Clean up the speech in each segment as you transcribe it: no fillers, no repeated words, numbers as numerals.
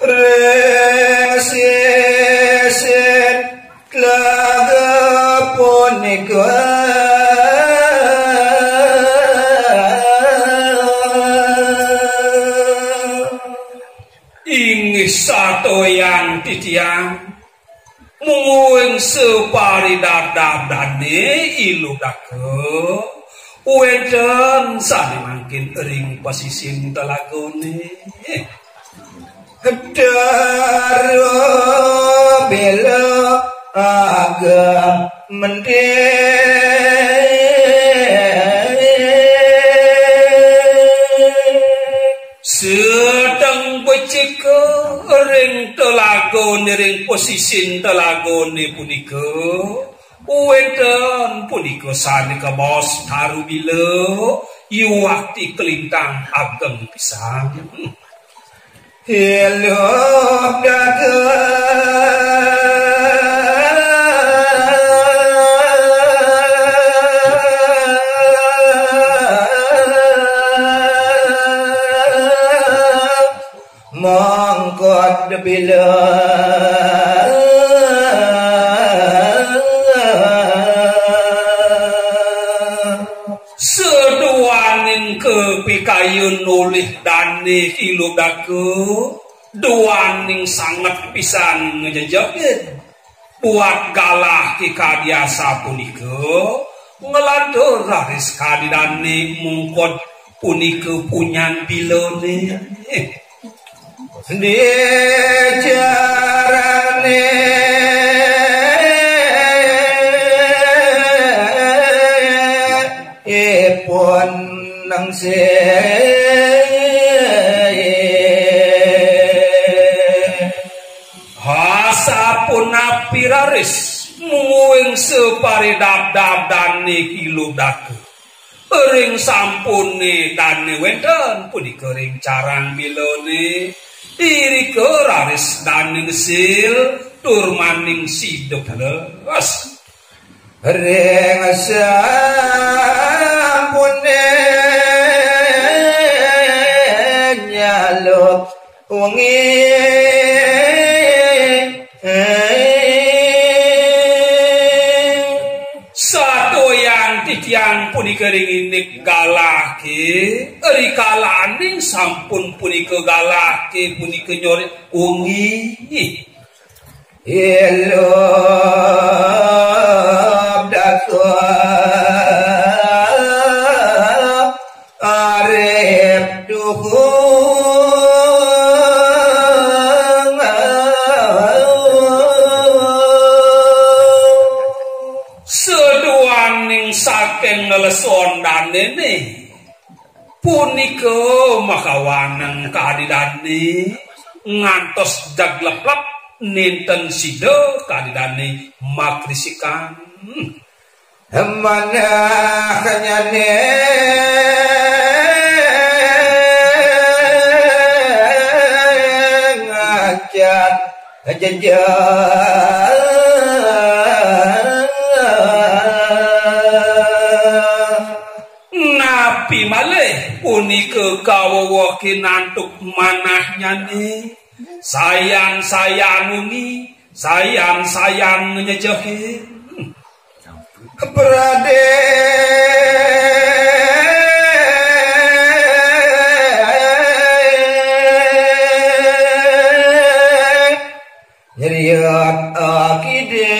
Resisen laga punika inggih satoyan titiang mung separi dadadane iludake wenten sane mangkin ring pasisin telagone Daro bela agam mende sedang becika ring telagone ring posisin telagone punika wenten punika sanika bos taru bila yuwakti kelintang ageng pisan Hello daga mangkot bila seduanin kepikayun nulih dane hiludake duaning sangat pisan ngejejekeun buat galah ki kadiasa punika ngelantur raris kadidane mungkot punika punyan bilone jarane pun nang hasapun apiraris muing separi dab-dab dane kiludake ring sampune dane wenten punika ring carang milone irika raris dane ngesil tur maning sidep leres ring sampune nyaluk wengi titiang punika ring indik galake rikalaning sampun punika galake punika nyoret wengi elo dakwa arep duhu saking ngeleson danene punika makawanang kadidane ngantos dagleplap nenten sida kadidane makrisikan mana kanyane ngajak jejak napi malih punika kawawa kinantuk manahnyane sayang-sayang wengi sayang-sayang nyejehe berade nyeriat akide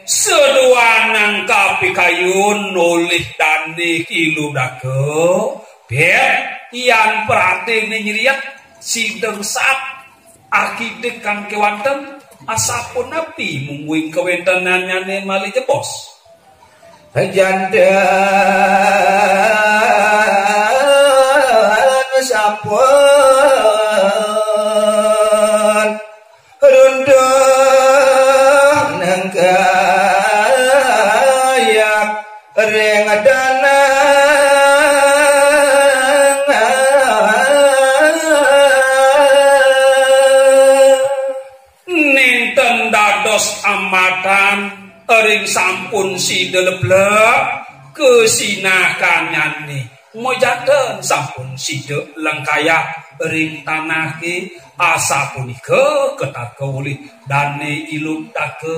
seduanang kapikayun nulih dane kiludake bet yan pratene nyeriat sideng sap arkidek kan kewanten asapun napi mungguing kewentenannya malih jebos janda sapun rundung nangkayak reng dana amatan ring sampun si deleblek kesinakanane mojaten sampun sida lengkaya ring tanah ki asa punika ketak kawuli dane ilup take